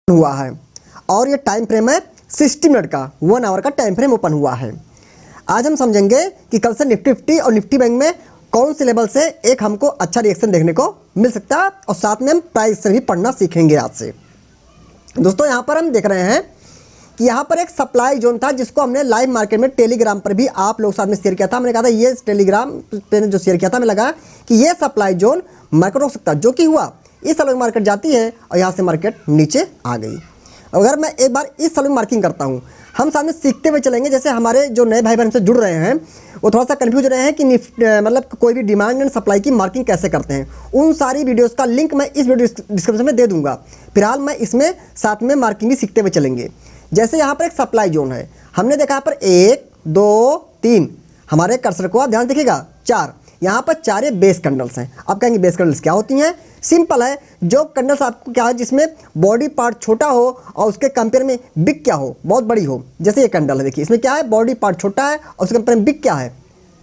हुआ है और ये टाइम फ्रेम है 60 मिनट का, 1 आवर का टाइम फ्रेम ओपन हुआ है। आज हम समझेंगे कि कल से निफ्टी 50 और निफ्टी बैंक में कौन से लेवल से एक हमको अच्छा रिएक्शन देखने को मिल सकता है, और साथ में हम प्राइस से भी पढ़ना सीखेंगे आज से। दोस्तों यहाँ पर हम देख रहे हैं कि यहाँ पर एक सप्लाई जोन था जिसको हमने लाइव मार्केट में टेलीग्राम पर भी आप लोग साथ में शेयर किया था। मैंने कहा था ये टेलीग्राम पे जो शेयर किया था, हमें लगा कि ये सप्लाई जोन मार्केट रोक सकता है, जो कि हुआ। इस साल मार्केट जाती है और यहाँ से मार्केट नीचे आ गई। अगर मैं एक बार इस साल में मार्किंग करता हूँ, हम सामने सीखते हुए चलेंगे। जैसे हमारे जो नए भाई बहन से जुड़ रहे हैं वो थोड़ा सा कन्फ्यूज रहे हैं कि मतलब कोई भी डिमांड एंड सप्लाई की मार्किंग कैसे करते हैं, उन सारी वीडियोस का लिंक मैं इस वीडियो डिस्क्रिप्शन में दे दूंगा। फिलहाल मैं इसमें साथ में मार्किंग भी सीखते हुए चलेंगे। जैसे यहाँ पर एक सप्लाई जोन है, हमने देखा यहाँ पर 1 2 3, हमारे कर्सर को आप ध्यान देखिएगा 4, यहाँ पर 4 बेस कैंडल्स हैं। आप कहेंगे बेस कैंडल्स क्या होती हैं? सिंपल है, जो कैंडल्स आपको क्या है जिसमें बॉडी पार्ट छोटा हो और उसके कंपेयर में बिग क्या हो, बहुत बड़ी हो। जैसे ये कैंडल है, देखिए इसमें क्या है, बॉडी पार्ट छोटा है और उसके कंपेयर में बिग क्या है,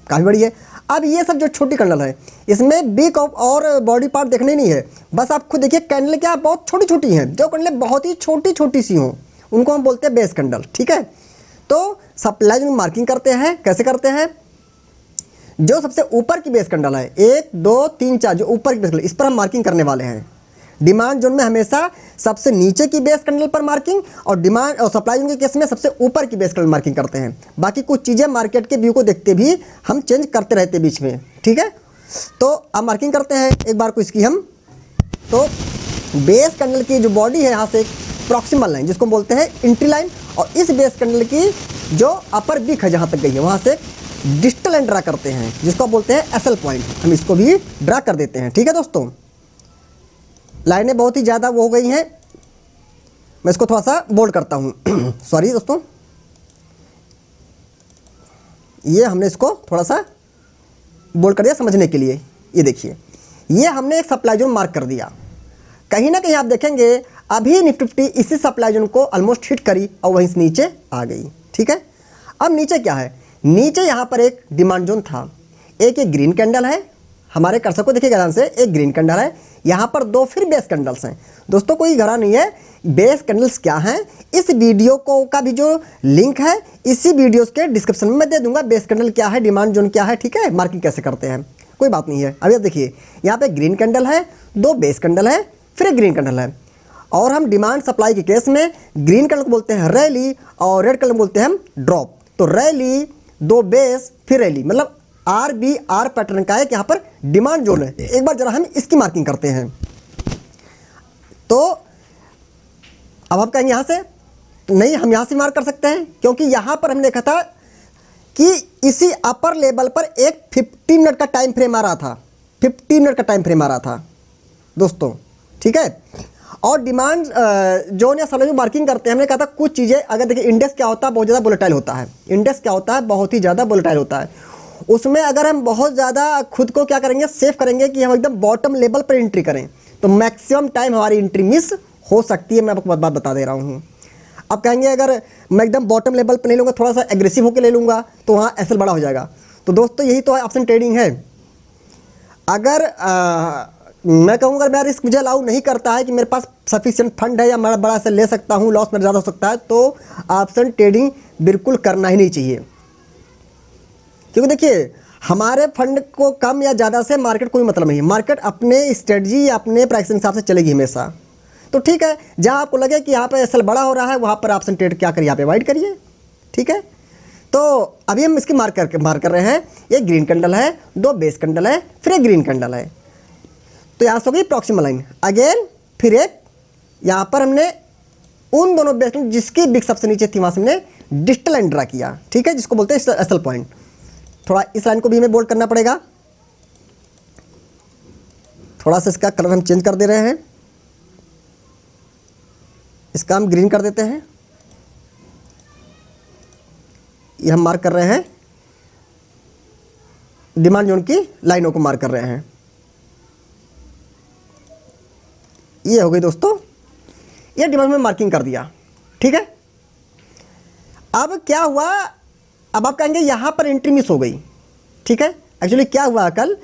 काफ़ी बड़ी है। अब ये सब जो छोटी कैंडल है इसमें बिग और बॉडी पार्ट देखने नहीं है, बस आप खुद देखिए कैंडल क्या बहुत छोटी छोटी हैं। जो कैंडल बहुत ही छोटी छोटी सी हों उनको हम बोलते हैं बेस कैंडल, ठीक है। तो सप्लाई जोन मार्किंग करते हैं, कैसे करते हैं? जो सबसे ऊपर की बेस कैंडल है 1 2 3 4, जो ऊपर की बेस कैंडल, इस पर हम मार्किंग करने वाले हैं। डिमांड जोन में हमेशा सबसे नीचे की बेस कैंडल पर मार्किंग, और डिमांड और सप्लाई जोन के केस में सबसे ऊपर की बेस कैंडल मार्किंग करते हैं। बाकी कुछ चीज़ें मार्केट के व्यू को देखते भी हम चेंज करते रहते बीच में, ठीक है। तो अब मार्किंग करते हैं एक बार को इसकी हम। तो बेस कैंडल की जो बॉडी है यहाँ से प्रॉक्सिमल लाइन जिसको बोलते हैं एंट्री लाइन, और इस बेस कैंडल की जो अपर बिक है जहाँ तक गई है वहाँ से डिस्टल लाइन ड्रा करते हैं जिसको बोलते हैं एसएल पॉइंट। हम इसको भी ड्रा कर देते हैं, ठीक है दोस्तों। लाइनें बहुत ही ज़्यादा वो हो गई हैं, मैं इसको थोड़ा सा बोल्ड करता हूँ सॉरी दोस्तों, ये हमने इसको थोड़ा सा बोल्ड कर दिया समझने के लिए। ये देखिए, ये हमने एक सप्लाई जोन मार्क कर दिया। कहीं ना कहीं आप देखेंगे अभी निफ्टी 50 इसी सप्लाई जोन को ऑलमोस्ट हिट करी और वहीं से नीचे आ गई, ठीक है। अब नीचे क्या है? नीचे यहाँ पर एक डिमांड जोन था, एक ग्रीन कैंडल है, हमारे कर्सर को देखिएगा ध्यान से, एक ग्रीन कैंडल है, यहाँ पर 2 फिर बेस कैंडल्स हैं। दोस्तों कोई घड़ा नहीं है, बेस कैंडल्स क्या हैं इस वीडियो को का भी जो लिंक है इसी वीडियोस के डिस्क्रिप्शन में मैं दे दूंगा। बेस कैंडल क्या है, डिमांड जोन क्या है, ठीक है, मार्किंग कैसे करते हैं, कोई बात नहीं है। अभी आप देखिए यहाँ पे ग्रीन कैंडल है, 2 बेस कैंडल है, फिर एक ग्रीन कैंडल है। और हम डिमांड सप्लाई के केस में ग्रीन कैंडल को बोलते हैं रैली और रेड कैंडल को बोलते हैं हम ड्रॉप। तो रैली, 2 बेस, फिर रैली, मतलब RBR पैटर्न का एक यहाँ पर डिमांड जोन है। एक बार जरा हम इसकी मार्किंग करते हैं। तो अब आप कहेंगे यहाँ से नहीं, हम यहाँ से मार्क कर सकते हैं क्योंकि यहाँ पर हमने देखा था कि इसी अपर लेवल पर एक 50 मिनट का टाइम फ्रेम आ रहा था, 50 मिनट का टाइम फ्रेम आ रहा था दोस्तों, ठीक है। और डिमांड जोन या सप्लाई जोन मार्किंग करते हैं, हमने कहा था कुछ चीज़ें, अगर देखिए इंडेक्स क्या होता है, बहुत ज़्यादा वोलेटाइल होता है। इंडेक्स क्या होता है? बहुत ही ज़्यादा वोलेटाइल होता है। उसमें अगर हम बहुत ज़्यादा खुद को क्या करेंगे, सेव करेंगे कि हम एकदम बॉटम लेवल पर एंट्री करें, तो मैक्सिमम टाइम हमारी एंट्री मिस हो सकती है। मैं आपको बात बता दे रहा हूँ। अब कहेंगे अगर मैं एकदम बॉटम लेवल पर नहीं लूँगा, थोड़ा सा एग्रेसिव होकर ले लूँगा तो वहाँ एसएल बड़ा हो जाएगा। तो दोस्तों यही तो है ऑप्शन ट्रेडिंग है। अगर मैं कहूँगा मेरा रिस्क मुझे अलाउ नहीं करता है कि मेरे पास सफिशिएंट फंड है या मैं बड़ा से ले सकता हूँ, लॉस मेरा ज़्यादा हो सकता है, तो ऑप्शन ट्रेडिंग बिल्कुल करना ही नहीं चाहिए। क्योंकि देखिए हमारे फंड को कम या ज़्यादा से मार्केट कोई मतलब नहीं है। मार्केट अपने स्ट्रेटजी या अपने प्राइस के हिसाब से चलेगी हमेशा। तो ठीक है, जहाँ आपको लगे कि यहाँ पर एसएल बड़ा हो रहा है वहाँ पर ऑप्शन ट्रेड क्या करिए, यहाँ पे अवॉइड करिए, ठीक है। तो अभी हम इसकी मार्क कर रहे हैं। एक ग्रीन कैंडल है, 2 बेस कैंडल है, फिर एक ग्रीन कैंडल है। तो यहाँ से हो गई प्रॉक्सिमल लाइन अगेन, फिर एक यहाँ पर हमने उन दोनों बेस कैंडल जिसकी बिग सबसे नीचे थी वहाँ से हमने डिस्टल लाइन ड्रा किया, ठीक है, जिसको बोलते हैं एसएल पॉइंट। थोड़ा इस लाइन को भी हमें बोल्ड करना पड़ेगा, थोड़ा सा इसका कलर हम चेंज कर दे रहे हैं, इसका हम ग्रीन कर देते हैं। ये हम मार्क कर रहे हैं, डिमांड जोन की लाइनों को मार्क कर रहे हैं। ये हो गई दोस्तों, ये डिमांड में मार्किंग कर दिया, ठीक है। अब क्या हुआ, अब आप कहेंगे यहाँ पर एंट्री मिस हो गई, ठीक है। एक्चुअली क्या हुआ कल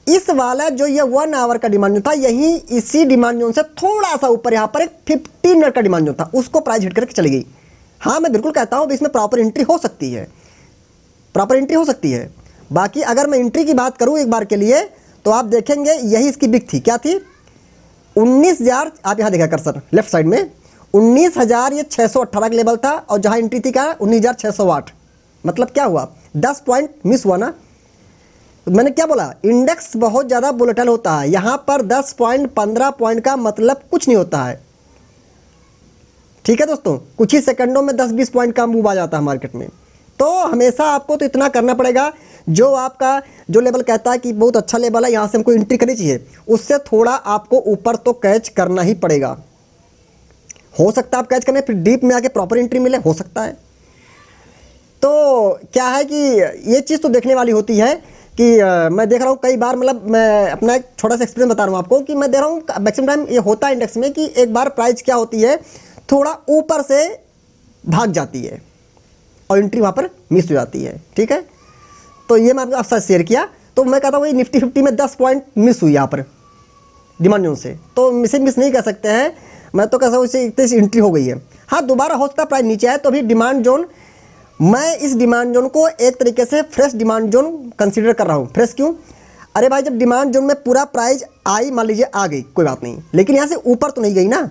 इस वाला जो ये 1 आवर का डिमांड जोन था, यही इसी डिमांड जोन से थोड़ा सा ऊपर यहाँ पर एक 15 मिनट का डिमांड जोन था, उसको प्राइस हिट करके चली गई। हाँ, मैं बिल्कुल कहता हूँ इसमें प्रॉपर एंट्री हो सकती है, प्रॉपर एंट्री हो सकती है। बाकी अगर मैं एंट्री की बात करूँ एक बार के लिए, तो आप देखेंगे यही इसकी बिग थी, क्या थी, 19,000, आप यहाँ देखा कर्सर लेफ्ट साइड में, 19,000 ये 618 का लेवल था, और जहाँ एंट्री थी क्या, 19,608। मतलब क्या हुआ, 10 पॉइंट मिस हुआ ना। तो मैंने क्या बोला, इंडेक्स बहुत ज़्यादा वोलेटाइल होता है, यहाँ पर 10 पॉइंट 15 पॉइंट का मतलब कुछ नहीं होता है। ठीक है दोस्तों, कुछ ही सेकंडों में 10-20 पॉइंट का मूव आ जाता है मार्केट में। तो हमेशा आपको तो इतना करना पड़ेगा, जो आपका जो लेवल कहता है कि बहुत अच्छा लेवल है, यहाँ से हमको एंट्री करनी चाहिए, उससे थोड़ा आपको ऊपर तो कैच करना ही पड़ेगा। हो सकता है आप कैच करने फिर डीप में आके प्रॉपर एंट्री मिले, हो सकता है। तो क्या है कि ये चीज़ तो देखने वाली होती है कि मैं देख रहा हूँ कई बार, मतलब मैं अपना एक छोटा सा एक्सपीरियंस बता रहा हूँ आपको, कि मैं देख रहा हूँ मैक्सिमम टाइम ये होता है इंडेक्स में कि एक बार प्राइस क्या होती है, थोड़ा ऊपर से भाग जाती है और एंट्री वहाँ पर मिस हो जाती है। ठीक है, तो ये मैं आपके साथ शेयर किया। तो मैं कहता हूँ निफ्टी 50 में 10 पॉइंट मिस हुई यहाँ पर डिमांड जोन से, तो मिस नहीं कर सकते हैं, मैं तो कहता हूँ इसे एंट्री हो गई है। हाँ, दोबारा हो सकता है प्राइस नीचे आए, तो अभी डिमांड जोन, मैं इस डिमांड जोन को एक तरीके से फ्रेश डिमांड जोन कंसीडर कर रहा हूँ। फ्रेश क्यों, अरे भाई जब डिमांड जोन में पूरा प्राइस आई, मान लीजिए आ गई, कोई बात नहीं, लेकिन यहाँ से ऊपर तो नहीं गई ना,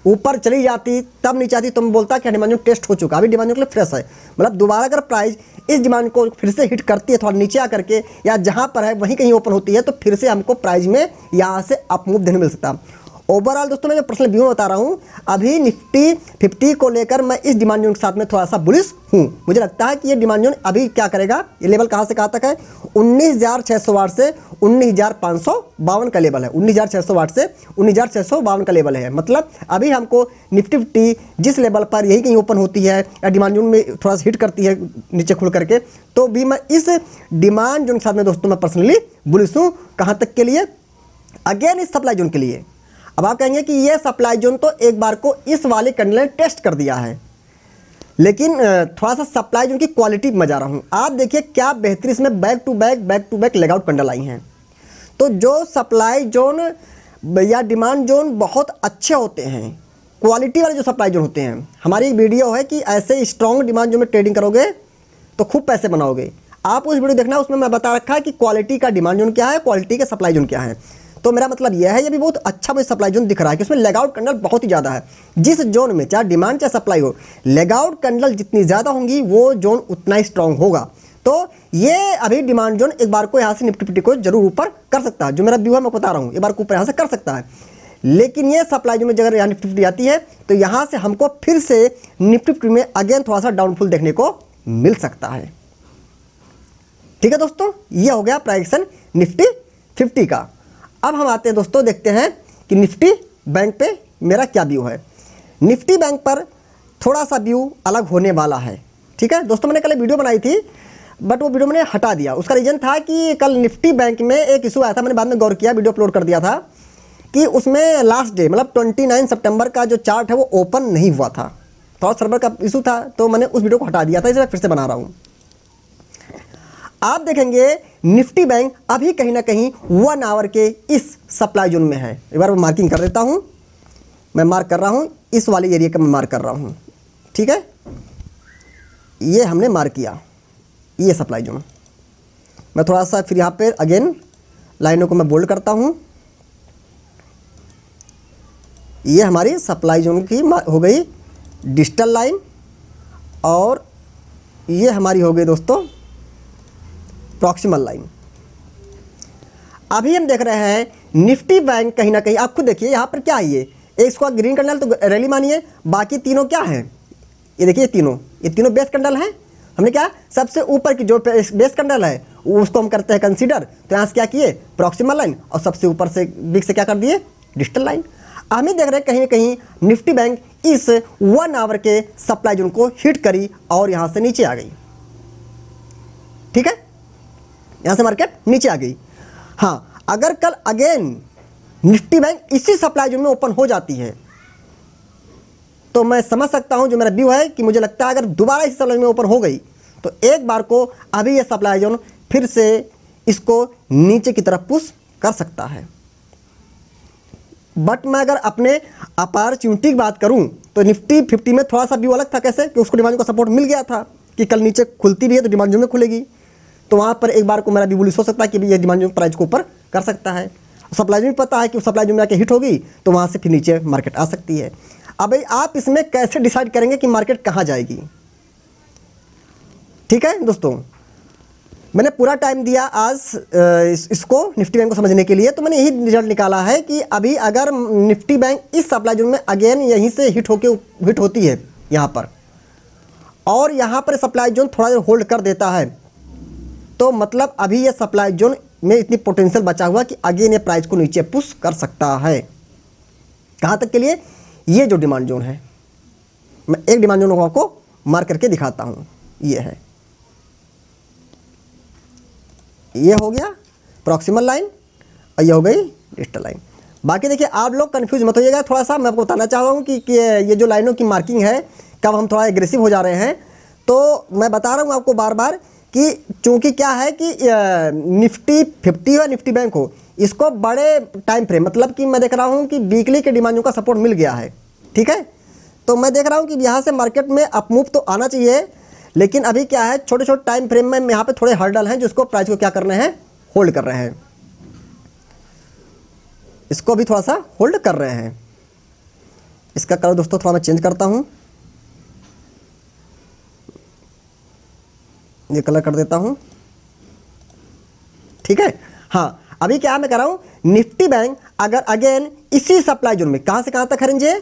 ऊपर चली जाती तब नीचे आती तो मैं बोलता कि डिमांड जोन टेस्ट हो चुका, अभी डिमांड जोन के लिए फ्रेश है। मतलब दोबारा अगर प्राइस इस डिमांड को फिर से हिट करती है, थोड़ा नीचे आकर के या जहाँ पर है वहीं कहीं ओपन होती है, तो फिर से हमको प्राइस में यहाँ से अप मूव देने मिल सकता है। ओवरऑल दोस्तों मैं जो पर्सनल व्यू बता रहा हूँ, अभी निफ्टी 50 को लेकर मैं इस डिमांड जोन के साथ में थोड़ा सा बुलिश हूँ। मुझे लगता है कि ये डिमांड जोन अभी क्या करेगा, ये लेवल कहाँ से कहाँ तक है, 19,608 से 19,552 का लेवल है, 19,608 से 19,652 का लेवल है। मतलब अभी हमको निफ्टी 50 जिस लेवल पर यही कहीं ओपन होती है या डिमांड जोन में थोड़ा सा हिट करती है नीचे खुल करके, तो भी मैं इस डिमांड जोन के साथ में दोस्तों मैं पर्सनली बुलिश हूँ। कहाँ तक के लिए, अगेन इस सप्लाई जोन के लिए। अब आप कहेंगे कि ये सप्लाई जोन तो एक बार को इस वाले कैंडल ने टेस्ट कर दिया है, लेकिन थोड़ा सा सप्लाई जोन की क्वालिटी में जा रहा हूँ। आप देखिए क्या बेहतरीन इसमें बैक टू बैक लेगआउट कैंडल आई हैं। तो जो सप्लाई जोन या डिमांड जोन बहुत अच्छे होते हैं, क्वालिटी वाले जो सप्लाई जोन होते हैं, हमारी एक वीडियो है कि ऐसे स्ट्रॉन्ग डिमांड जोन में ट्रेडिंग करोगे तो खूब पैसे बनाओगे, आप उस वीडियो देखना, उसमें मैं बता रखा है कि क्वालिटी का डिमांड जोन क्या है, क्वालिटी का सप्लाई जोन क्या है। तो मेरा मतलब यह है, ये भी बहुत अच्छा मुझे सप्लाई जोन दिख रहा है कि उसमें लेगआउट कैंडल बहुत ही ज़्यादा है। जिस जोन में चाहे डिमांड चाहे सप्लाई हो, लेगआउट कैंडल जितनी ज़्यादा होंगी वो जोन उतना ही स्ट्रांग होगा। तो ये अभी डिमांड जोन एक बार को यहाँ से निफ्टी 50 को जरूर ऊपर कर सकता है, जो मेरा व्यू है मैं बता रहा हूँ, एक बार को ऊपर यहाँ से कर सकता है। लेकिन ये सप्लाई जोन में अगर यहाँ निफ्टी 50 आती है तो यहाँ से हमको फिर से निफ्टी 50 में अगेन थोड़ा सा डाउनफॉल देखने को मिल सकता है। ठीक है दोस्तों, ये हो गया प्राइक्शन निफ्टी 50 का। अब हम आते हैं दोस्तों, देखते हैं कि निफ्टी बैंक पे मेरा क्या व्यू है। निफ्टी बैंक पर थोड़ा सा व्यू अलग होने वाला है। ठीक है दोस्तों, मैंने कल वीडियो बनाई थी बट वो वीडियो मैंने हटा दिया। उसका रीज़न था कि कल निफ्टी बैंक में एक इशू आया था, मैंने बाद में गौर किया, वीडियो अपलोड कर दिया था कि उसमें लास्ट डे मतलब 29 सितंबर का जो चार्ट है वो ओपन नहीं हुआ था, थोड़ा सर्वर का इशू था, तो मैंने उस वीडियो को हटा दिया था, इसे मैं फिर से बना रहा हूँ। आप देखेंगे निफ्टी बैंक अभी कहीं ना कहीं 1 आवर के इस सप्लाई जोन में है। एक बार मैं मार्किंग कर देता हूं, मैं मार्क कर रहा हूं, इस वाले एरिया का मैं मार्क कर रहा हूं। ठीक है, ये हमने मार्क किया, ये सप्लाई जोन। मैं थोड़ा सा फिर यहाँ पे अगेन लाइनों को मैं बोल्ड करता हूं। ये हमारी सप्लाई जोन की हो गई डिजिटल लाइन, और ये हमारी हो गई दोस्तों प्रॉक्सिमल लाइन। अभी हम देख रहे हैं निफ्टी बैंक कहीं ना कहीं, आप खुद देखिए यहाँ पर क्या है, ये एक इसको ग्रीन कैंडल तो रैली मानिए, बाकी तीनों क्या है, ये देखिए ये तीनों बेस कैंडल हैं। हमने क्या सबसे ऊपर की जो बेस कैंडल है उसको हम करते हैं कंसीडर, तो यहाँ से क्या किए प्रॉक्सिमल लाइन, और सबसे ऊपर से बिग से क्या कर दिए डिजिटल लाइन। हम ही देख रहे हैं कहीं ना कहीं निफ्टी बैंक इस 1 आवर के सप्लाई जोन को हिट करी और यहाँ से नीचे आ गई। ठीक है, यहाँ से मार्केट नीचे आ गई। हाँ, अगर कल अगेन निफ्टी बैंक इसी सप्लाई जोन में ओपन हो जाती है तो मैं समझ सकता हूँ, जो मेरा व्यू है कि मुझे लगता है अगर दोबारा इसी सप्लाई में ओपन हो गई तो एक बार को अभी ये सप्लाई जोन फिर से इसको नीचे की तरफ पुश कर सकता है। बट मैं अगर अपने अपॉर्चुनिटी की बात करूं तो निफ्टी 50 में थोड़ा सा व्यू अलग था। कैसे कि उसको डिमांड का सपोर्ट मिल गया था कि कल नीचे खुलती भी है तो डिमांड जोन में खुलेगी, तो वहां पर एक बार को मेरा भी बुलिश हो सकता है कि ये डिमांड जोन प्राइस को ऊपर कर सकता है। सप्लाई जोन पता है कि सप्लाई जोन में आके हिट होगी तो वहां से फिर नीचे मार्केट आ सकती है। अब भाई आप इसमें कैसे डिसाइड करेंगे कि मार्केट कहाँ जाएगी? ठीक है दोस्तों, मैंने पूरा टाइम दिया आज इसको निफ्टी बैंक को समझने के लिए, तो मैंने यही रिजल्ट निकाला है कि अभी अगर निफ्टी बैंक इस सप्लाई जोन में अगेन यहीं से हिट होती है यहाँ पर, और यहाँ पर सप्लाई जोन थोड़ा देर होल्ड कर देता है, तो मतलब अभी ये सप्लाई जोन में इतनी पोटेंशियल बचा हुआ कि अगेन ये प्राइस को नीचे पुश कर सकता है। कहाँ तक के लिए? ये जो डिमांड जोन है, मैं एक डिमांड जोन को आपको मार्क करके दिखाता हूँ। ये है, ये हो गया प्रॉक्सिमल लाइन और ये हो गई डिस्टल लाइन। बाकी देखिए आप लोग कंफ्यूज मत होइएगा, थोड़ा सा मैं आपको बताना चाह रहा हूँ कि ये जो लाइनों की मार्किंग है कब हम थोड़ा एग्रेसिव हो जा रहे हैं, तो मैं बता रहा हूँ आपको बार बार कि चूंकि क्या है कि निफ्टी 50 और निफ्टी बैंक हो, इसको बड़े टाइम फ्रेम, मतलब कि मैं देख रहा हूँ कि वीकली के डिमांडों का सपोर्ट मिल गया है। ठीक है, तो मैं देख रहा हूँ कि यहाँ से मार्केट में अपमूव तो आना चाहिए, लेकिन अभी क्या है छोटे छोटे टाइम फ्रेम में यहाँ पे थोड़े हर्डल हैं जिसको प्राइस को क्या कर रहे हैं, होल्ड कर रहे हैं। इसको भी थोड़ा सा होल्ड कर रहे हैं। इसका कलर दोस्तों थोड़ा मैं चेंज करता हूँ, ये कलर कर देता हूँ। ठीक है, हाँ अभी क्या मैं कर रहा हूँ, निफ्टी बैंक अगर अगेन इसी सप्लाई जोन में कहाँ से कहाँ तक है रेंज है,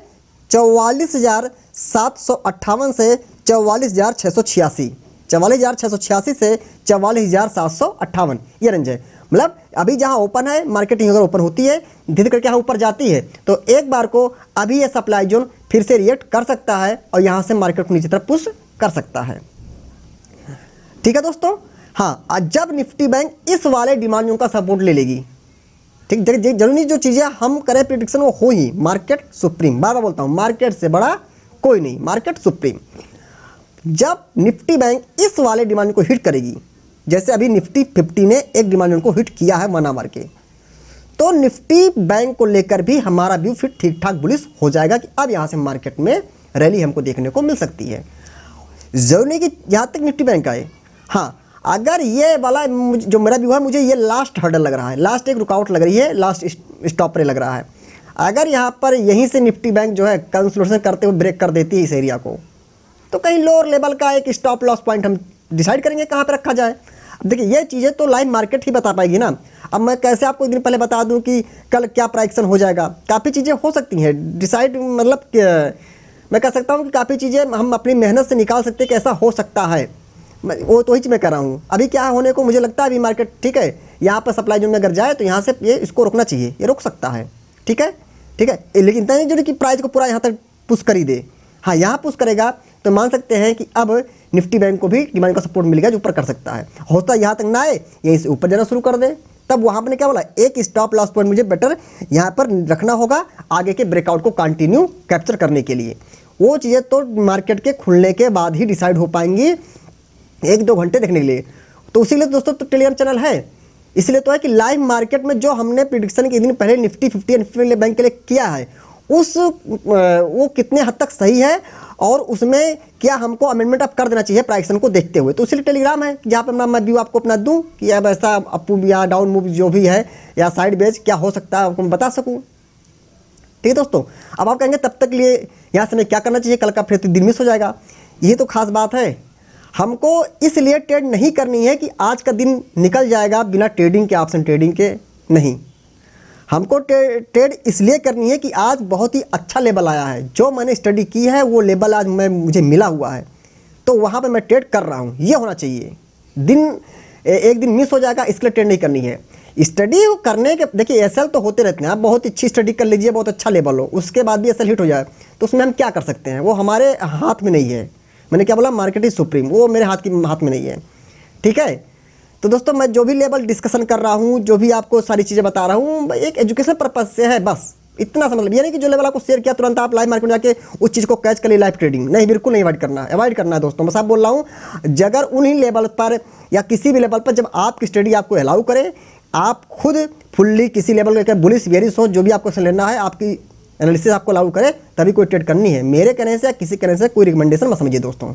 44,758 से 44,686, 44,686 से 44,758 ये रेंज है। मतलब अभी जहाँ ओपन है मार्केटिंग अगर ओपन होती है धीरे करके यहाँ ऊपर जाती है तो एक बार को अभी ये सप्लाई जोन फिर से रिएक्ट कर सकता है और यहाँ से मार्केट को नीचे तरफ पुश कर सकता है। ठीक है दोस्तों, हाँ जब निफ्टी बैंक इस वाले डिमांड जोन का सपोर्ट ले लेगी, ठीक, जरूरी जो चीज़ें हम करें प्रिडिक्शन वो हो ही, मार्केट सुप्रीम, बार बार बोलता हूँ मार्केट से बड़ा कोई नहीं, मार्केट सुप्रीम। जब निफ्टी बैंक इस वाले डिमांड को हिट करेगी, जैसे अभी निफ्टी 50 ने एक डिमांड को हिट किया है मना मार के, तो निफ्टी बैंक को लेकर भी हमारा व्यू फिर ठीक ठाक बुलिश हो जाएगा कि अब यहाँ से मार्केट में रैली हमको देखने को मिल सकती है। जरूर नहीं कि यहाँ तक निफ्टी बैंक आए, हाँ अगर ये वाला जो मेरा व्यू है मुझे ये लास्ट हर्डल लग रहा है, लास्ट एक रुकावट लग रही है, लास्ट स्टॉप रे लग रहा है। अगर यहाँ पर यहीं से निफ्टी बैंक जो है कंसोलिडेशन करते हुए ब्रेक कर देती है इस एरिया को, तो कहीं लोअर लेवल का एक स्टॉप लॉस पॉइंट हम डिसाइड करेंगे कहाँ पे रखा जाए। अब देखिए ये चीज़ें तो लाइव मार्केट ही बता पाएगी ना। अब मैं कैसे आपको एक दिन पहले बता दूं कि कल क्या प्राइस हो जाएगा, काफ़ी चीज़ें हो सकती हैं डिसाइड, मतलब मैं कह सकता हूँ कि काफ़ी चीज़ें हम अपनी मेहनत से निकाल सकते हैं कि ऐसा हो सकता है। वो तो ही चीज़ मैं कर रहा हूँ। अभी क्या होने को मुझे लगता है अभी मार्केट ठीक है, यहाँ पर सप्लाई जोन में अगर जाए तो यहाँ से ये इसको रोकना चाहिए, ये रोक सकता है। ठीक है, ठीक है, लेकिन इतना नहीं जरूरी कि प्राइस को पूरा यहाँ तक पुश कर ही दे। हाँ यहाँ पुश करेगा तो मान सकते हैं कि अब निफ्टी बैंक को भी डिमांड का सपोर्ट मिल गया जो ऊपर कर सकता है। होता यहाँ तक ना आए, यहीं से ऊपर जाना शुरू कर दे, तब वहाँ पर क्या बोला, एक स्टॉप लॉस पॉइंट मुझे बेटर यहाँ पर रखना होगा आगे के ब्रेकआउट को कंटिन्यू कैप्चर करने के लिए। वो चीज़ें तो मार्केट के खुलने के बाद ही डिसाइड हो पाएंगी, 1-2 घंटे देखने के लिए। तो इसीलिए दोस्तों तो टेलीग्राम चैनल है, इसलिए तो है कि लाइव मार्केट में जो हमने प्रिडिक्शन के दिन पहले निफ्टी 50 और निफ्टी बैंक के लिए किया है वो कितने हद तक सही है और उसमें क्या हमको अमेंडमेंट अप कर देना चाहिए प्राइक्शन को देखते हुए। तो इसलिए टेलीग्राम है जहाँ पर मैं व्यू आपको अपना दूँ कि अब ऐसा अप या डाउन मूव जो भी है या साइड बेच क्या हो सकता है आपको मैं बता सकूँ। ठीक है दोस्तों, अब आप कहेंगे तब तक लिए यहाँ से हमें क्या करना चाहिए, कल का फिर दिन मिस हो जाएगा। यही तो खास बात है, हमको इसलिए ट्रेड नहीं करनी है कि आज का दिन निकल जाएगा बिना ट्रेडिंग के, ऑप्शन ट्रेडिंग के नहीं। हमको ट्रेड इसलिए करनी है कि आज बहुत ही अच्छा लेवल आया है, जो मैंने स्टडी की है वो लेवल आज मुझे मिला हुआ है, तो वहाँ पे मैं ट्रेड कर रहा हूँ, ये होना चाहिए। एक दिन मिस हो जाएगा इसके लिए ट्रेड नहीं करनी है। स्टडी करने के देखिए एसएल तो होते रहते हैं, आप बहुत अच्छी स्टडी कर लीजिए, बहुत अच्छा लेवल हो, उसके बाद भी एसएल हिट हो जाए तो उसमें हम क्या कर सकते हैं, वो हमारे हाथ में नहीं है। मैंने क्या बोला, मार्केट इज सुप्रीम, वो मेरे हाथ में नहीं है। ठीक है, तो दोस्तों मैं जो भी लेवल डिस्कशन कर रहा हूँ, जो भी आपको सारी चीज़ें बता रहा हूँ, एक एजुकेशन पर्पज़ से है बस। इतना सा मतलब ये नहीं कि जो लेवल आपको शेयर किया तुरंत आप लाइव मार्केट में जाके उस चीज़ को कैच कर लिए लाइव ट्रेडिंग, नहीं, बिल्कुल नहीं अवॉइड करना है दोस्तों। बस आप बोल रहा हूँ अगर उन्हीं लेवल पर या किसी भी लेवल पर जब आपकी स्टडी आपको अलाउ करे, आप खुद फुल्ली किसी लेवल के बुलिश बेरिश हो, जो भी आपको लेना है, आपकी एनालिसिस आपको लागू करे, तभी कोई ट्रेड करनी है। मेरे कहने से या किसी कहने से कोई रिकमेंडेशन मत समझिए दोस्तों।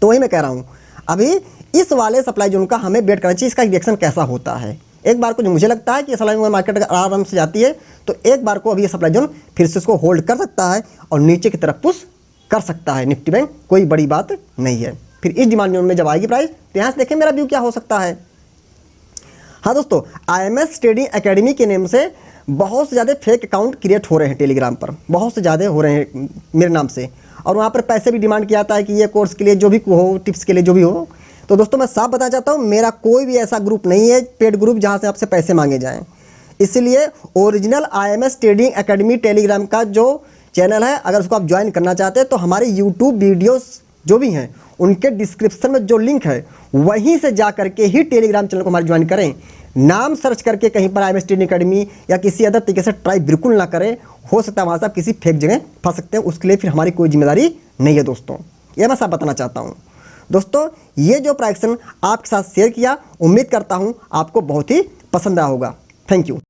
तो वही मैं कह रहा हूँ, अभी इस वाले सप्लाई जोन का हमें वेट करना चाहिए, इसका रिएक्शन कैसा होता है। एक बार को जो मुझे लगता है कि सप्लाई जोन मार्केट अगर आराम से जाती है तो एक बार को अभी ये सप्लाई जोन फिर से उसको होल्ड कर सकता है और नीचे की तरफ पुश कर सकता है निफ्टी बैंक, कोई बड़ी बात नहीं है। फिर इस डिमांड जोन में जब आएगी प्राइस तो यहाँ से देखें मेरा व्यू क्या हो सकता है। हाँ दोस्तों, IMS ट्रेडिंग एकेडमी के नेम से बहुत से ज़्यादा फेक अकाउंट क्रिएट हो रहे हैं टेलीग्राम पर, बहुत से ज़्यादा हो रहे हैं मेरे नाम से, और वहाँ पर पैसे भी डिमांड किया जाता है कि ये कोर्स के लिए जो भी हो, टिप्स के लिए जो भी हो। तो दोस्तों मैं साफ बताना चाहता हूँ, मेरा कोई भी ऐसा ग्रुप नहीं है पेड ग्रुप जहाँ से आपसे पैसे मांगे जाएँ। इसलिए original IMS trading academy Telegram का जो चैनल है, अगर उसको आप ज्वाइन करना चाहते हैं तो हमारे यूट्यूब वीडियोस जो भी हैं उनके डिस्क्रिप्शन में जो लिंक है वहीं से जा करके ही टेलीग्राम चैनल को हमारे ज्वाइन करें। नाम सर्च करके कहीं पर IMS ट्रेडिंग एकेडमी या किसी अदर तरीके से ट्राई बिल्कुल ना करें, हो सकता है वहाँ से आप किसी फेक जगह फंस सकते हैं, उसके लिए फिर हमारी कोई जिम्मेदारी नहीं है दोस्तों। ये मैं साफ बताना चाहता हूँ दोस्तों। ये जो प्राइक्शन आपके साथ शेयर किया, उम्मीद करता हूँ आपको बहुत ही पसंद आया होगा। Thank you.